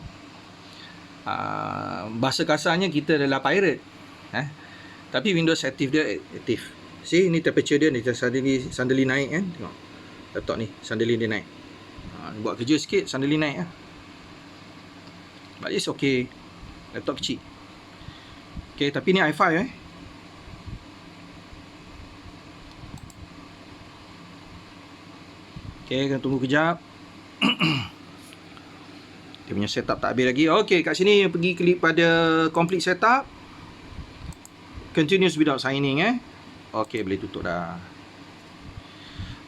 bahasa kasarnya kita adalah pirate. Tapi Windows aktif dia aktif. See, ni temperature dia ni suddenly naik kan. Tengok. Laptop ni suddenly dia naik. Buat kerja sikit suddenly naik But it's okay. Laptop kecil. Okay, tapi ni i5 Okay, kena tunggu kejap. Dia punya setup tak habis lagi. Okay, kat sini pergi klik pada complete setup. Continuous without signing Okay, boleh tutup dah.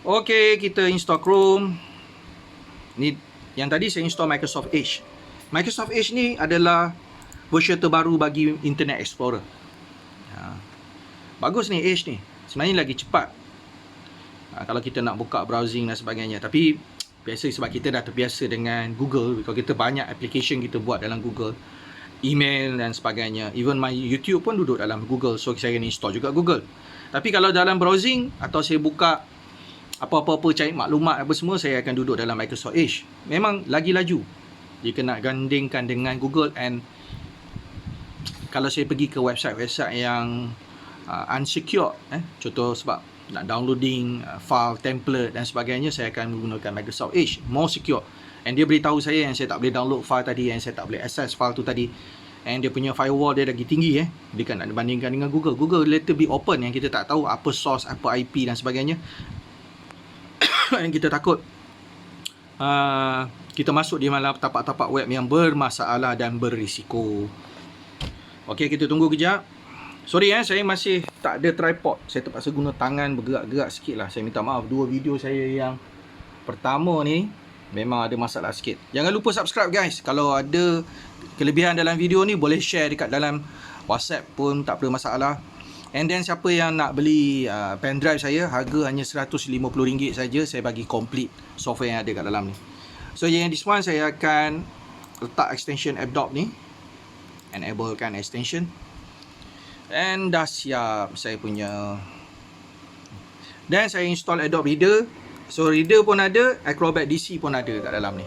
Okay, kita install Chrome. Ni yang tadi saya install Microsoft Edge. Microsoft Edge ni adalah version terbaru bagi Internet Explorer. Bagus ni Edge ni. Sebenarnya lagi cepat. Kalau kita nak buka browsing dan sebagainya. Tapi biasa sebab kita dah terbiasa dengan Google. Kalau kita banyak application kita buat dalam Google, email dan sebagainya. Even my YouTube pun duduk dalam Google. So saya kena install juga Google. Tapi kalau dalam browsing atau saya buka apa-apa cari maklumat apa semua, saya akan duduk dalam Microsoft Edge. Memang lagi laju jika nak gandingkan dengan Google. And kalau saya pergi ke website-website yang unsecured, contoh sebab nak downloading file, template dan sebagainya, saya akan menggunakan Microsoft Edge, more secure. And dia beritahu saya yang saya tak boleh download file tadi, yang saya tak boleh access file tu tadi. And dia punya firewall dia lagi tinggi dia kan nak bandingkan dengan Google. Google little bit open yang kita tak tahu apa source, apa IP dan sebagainya. And kita takut kita masuk di dalam tapak-tapak web yang bermasalah dan berisiko. Okey, kita tunggu kejap. Sorry saya masih tak ada tripod. Saya terpaksa guna tangan bergerak-gerak sikit lah. Saya minta maaf. 2 video saya yang pertama ni memang ada masalah sikit. Jangan lupa subscribe guys. Kalau ada kelebihan dalam video ni, boleh share dekat dalam WhatsApp pun tak ada masalah. And then siapa yang nak beli pen drive saya, harga hanya RM150 saja. Saya bagi complete software yang ada kat dalam ni. So yang this one saya akan letak extension Adobe ni. Enablekan extension. And dah siap saya punya. Dan saya install Adobe Reader. So Reader pun ada, Acrobat DC pun ada kat dalam ni.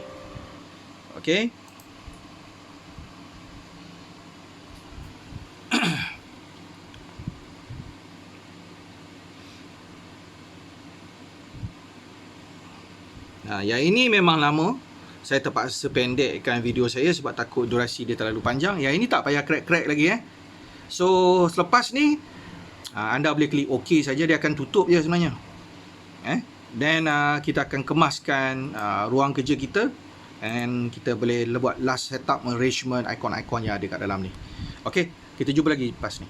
Okay. Yang ini memang lama. Saya terpaksa pendekkan video saya sebab takut durasi dia terlalu panjang. Yang ini tak payah crack-crack lagi So selepas ni anda boleh klik OK saja, dia akan tutup je sebenarnya. Then kita akan kemaskan ruang kerja kita. And kita boleh buat last setup arrangement ikon-ikon yang ada kat dalam ni. Okay, kita jumpa lagi lepas ni.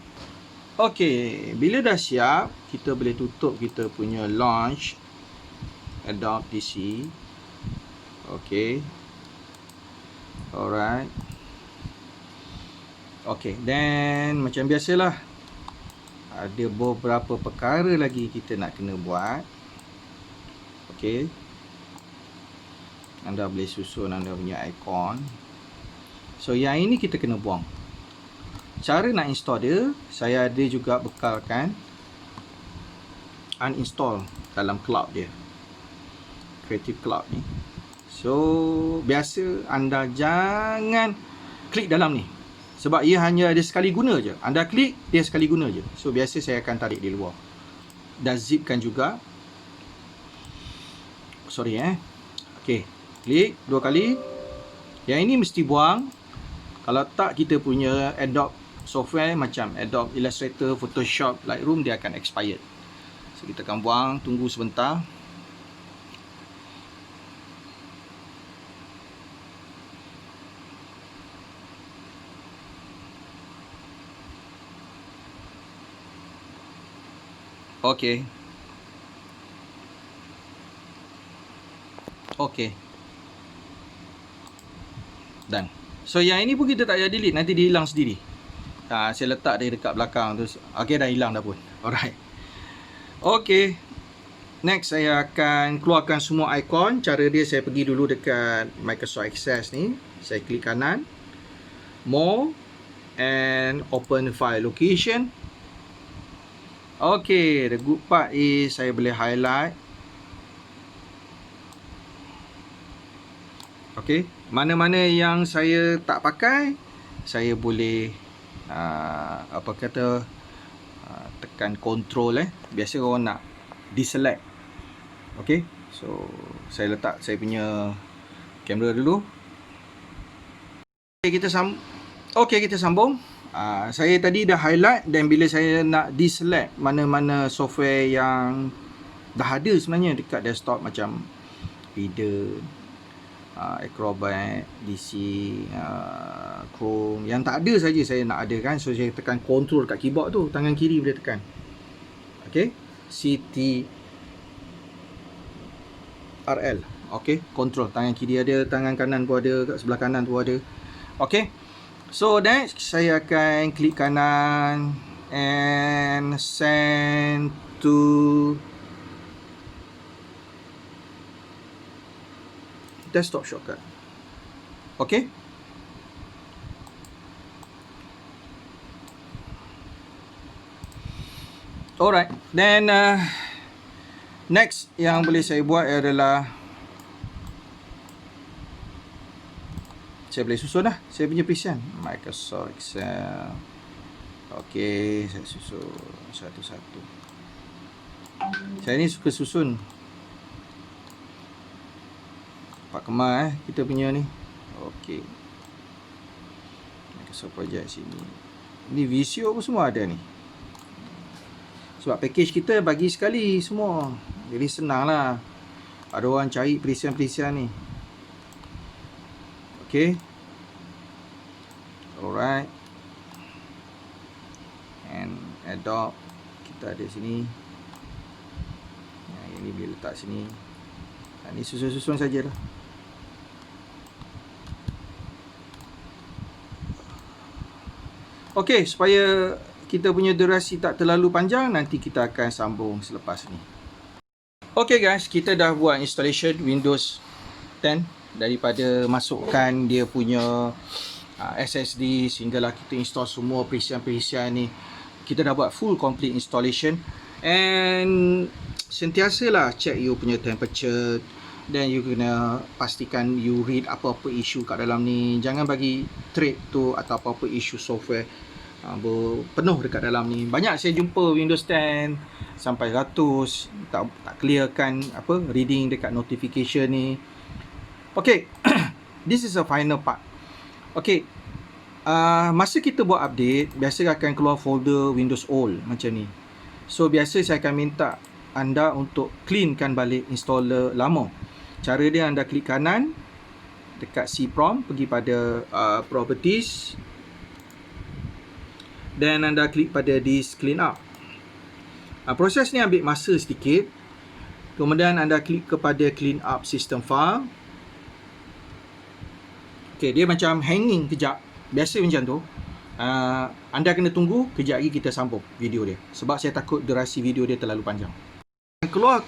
Okey, bila dah siap, kita boleh tutup kita punya launch Adobe DC. Okey. Alright. Okey, then macam biasalah, ada beberapa perkara lagi kita nak kena buat. Okey. Anda boleh susun anda punya ikon. So yang ini kita kena buang. Cara nak install dia, saya ada juga bekalkan uninstall dalam cloud dia, Creative Cloud ni. So biasa anda jangan klik dalam ni, sebab ia hanya ada sekali guna je. Anda klik, dia sekali guna je. So biasa saya akan tarik di luar. Dan zipkan juga. Sorry Okey, klik 2 kali. Yang ini mesti buang. Kalau tak, kita punya Adobe software macam Adobe Illustrator, Photoshop, Lightroom, dia akan expired. So kita akan buang, tunggu sebentar. Okey. Okey. Done. So yang ini pun kita tak payah delete, nanti dia hilang sendiri. Saya letak dia dekat belakang tu. Okey, dah hilang dah pun. Alright. Okey. Next saya akan keluarkan semua ikon. Cara dia, saya pergi dulu dekat Microsoft Access ni. Saya klik kanan, More, and Open File Location. Okey, the good part is saya boleh highlight. Okey, mana-mana yang saya tak pakai, saya boleh tekan control biasa orang nak deselect. Okey, so saya letak saya punya kamera dulu. Okey, kita sambung. Saya tadi dah highlight, dan bila saya nak deselect mana-mana software yang dah ada sebenarnya dekat desktop, macam Reader, Acrobat, DC, Chrome, yang tak ada saja saya nak ada kan. So saya tekan control kat keyboard tu, tangan kiri boleh tekan. Okey, CTRL. Okey, control tangan kiri ada, tangan kanan pun ada, kat sebelah kanan tu ada. Okey, so next saya akan klik kanan and send to desktop shortcut. Okey. Alright, then next yang boleh saya buat adalah saya boleh susun lah saya punya present Microsoft Excel. Okey, saya susun satu-satu. Saya ni suka susun Pak Kemal kita punya ni. Okey, Microsoft Project sini. Ni Visio pun semua ada ni. Sebab package kita bagi sekali semua, jadi senang lah. Ada orang cari perisian-perisian ni. Okay. Alright. And Adobe kita ada sini. Yang ini boleh letak sini. Ini susun-susun sajalah. Okay, supaya kita punya durasi tak terlalu panjang, nanti kita akan sambung selepas ni. Okay guys, kita dah buat installation Windows 10 daripada masukkan dia punya SSD sehinggalah kita install semua perisian-perisian ni. Kita dah buat full complete installation, and sentiasalah check you punya temperature, dan you kena pastikan you read apa-apa isu kat dalam ni. Jangan bagi thread tu atau apa-apa isu software penuh dekat dalam ni. Banyak saya jumpa Windows 10 sampai 100 tak clearkan apa reading dekat notification ni. Okay, this is a final part. Okay, masa kita buat update, biasa akan keluar folder Windows old macam ni. So biasa saya akan minta anda untuk cleankan balik installer lama. Cara dia, anda klik kanan dekat C prompt, pergi pada properties, dan anda klik pada disk clean up. Proses ni ambil masa sedikit. Kemudian anda klik kepada clean up system file. Okey, dia macam hanging kejap. Biasa macam tu. Anda kena tunggu, kejap lagi kita sambung video dia. Sebab saya takut durasi video dia terlalu panjang. Keluar.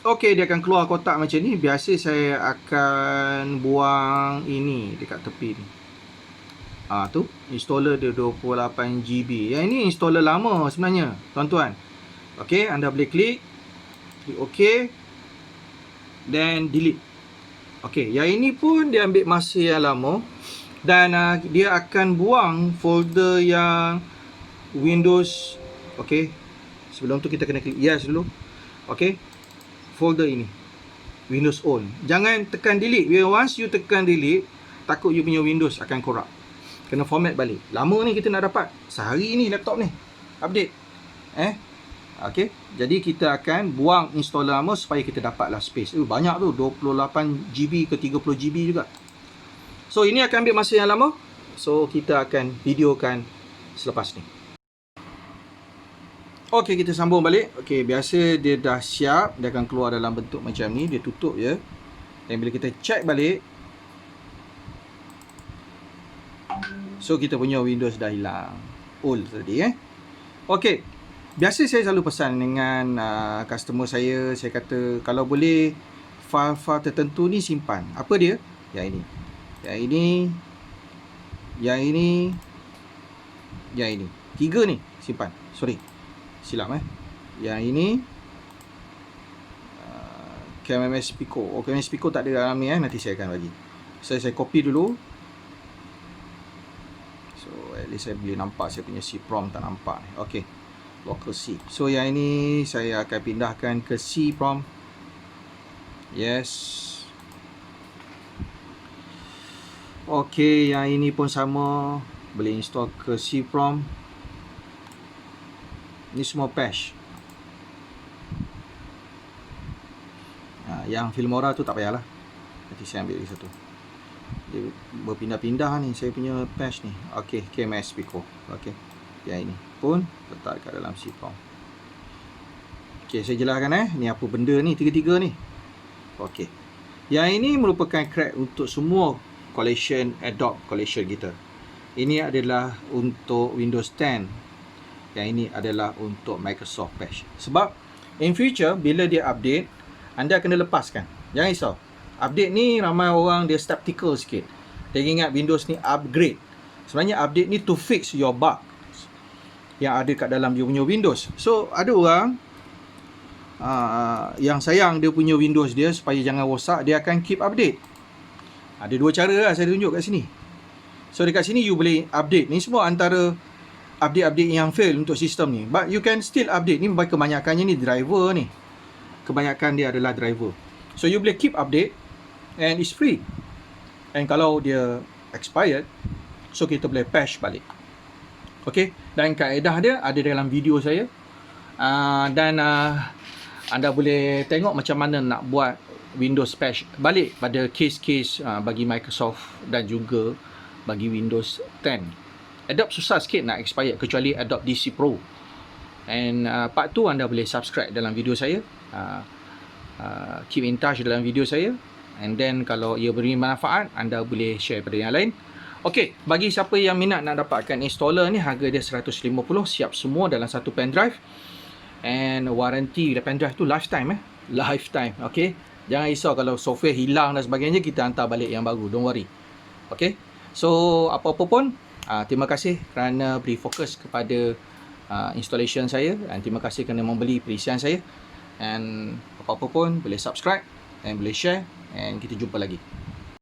Okey, dia akan keluar kotak macam ni. Biasa saya akan buang ini dekat tepi ni. Tu installer dia 28GB. Yang ini installer lama sebenarnya, tuan-tuan. Okey, anda boleh klik OK, dan delete. Okey, yang ini pun dia ambil masa yang lama, dan dia akan buang folder yang Windows. Okey, sebelum tu kita kena klik yes dulu. Okey, folder ini Windows Old. Jangan tekan delete. Once you tekan delete, takut you punya Windows akan corrupt. Kena format balik. Lama ni kita nak dapat. Sehari ni laptop ni update. Okey, jadi kita akan buang installer lama supaya kita dapatlah space. Banyak tu, 28GB ke 30GB juga. So ini akan ambil masa yang lama. So kita akan videokan selepas ni. Okey, kita sambung balik. Okey, biasa dia dah siap, dia akan keluar dalam bentuk macam ni, dia tutup je. Dan bila kita check balik, so kita punya Windows dah hilang. Old tadi Okey. Biasa saya selalu pesan dengan customer saya kata kalau boleh file-file tertentu ni simpan. Apa dia? Yang ini. Yang ini. Yang ini. Yang ini. 3 ni simpan. Sorry. Silap Yang ini. KMS Pico. KMS Pico tak ada dalam ni nanti saya akan bagi. So saya copy dulu. So at least saya boleh nampak saya punya CPROM tak nampak. Okey. Local C. So yang ini saya akan pindahkan ke CPROM. Yes. Okey, yang ini pun sama, boleh install ke CPROM. Ini semua patch. Yang Filmora tu tak payahlah. Nanti saya ambil lagi satu. Dia berpindah-pindah ni saya punya patch ni. Okey, KMS Pico. Okey. Yang ini pun letak kat dalam CPROM. Okey, saya jelaskan ni apa benda ni, tiga-tiga ni. Okey. Yang ini merupakan crack untuk semua collection, Adobe collection kita. Ini adalah untuk Windows 10. Yang ini adalah untuk Microsoft patch. Sebab in future bila dia update, anda kena lepaskan. Jangan risau. Update ni ramai orang dia skeptical sikit. Dia ingat Windows ni upgrade. Sebenarnya update ni to fix your bug yang ada kat dalam dia punya Windows. So ada orang yang sayang dia punya Windows dia supaya jangan rosak, dia akan keep update. Ada dua cara lah saya tunjuk kat sini. So dekat sini you boleh update. Ni semua antara update-update yang fail untuk sistem ni. But you can still update. Ni kebanyakannya ni driver ni. Kebanyakan dia adalah driver. So you boleh keep update and it's free. And kalau dia expired, so kita boleh patch balik. Okey, dan kaedah dia ada dalam video saya. Dan anda boleh tengok macam mana nak buat Windows patch balik pada case-case bagi Microsoft dan juga bagi Windows 10. Adobe susah sikit nak expired kecuali Adobe DC Pro. And part tu anda boleh subscribe dalam video saya. Keep in touch dalam video saya. And then kalau ia beri manfaat, anda boleh share pada yang lain. Okey, bagi siapa yang minat nak dapatkan installer ni, harga dia 150, siap semua dalam satu pendrive. And warranty the pendrive tu lifetime lifetime. Okey, jangan risau kalau software hilang dan sebagainya, kita hantar balik yang baru, don't worry. Okey, so apa-apa pun, terima kasih kerana beri fokus kepada installation saya, dan terima kasih kerana membeli perisian saya. And apa-apa pun boleh subscribe and boleh share, and kita jumpa lagi.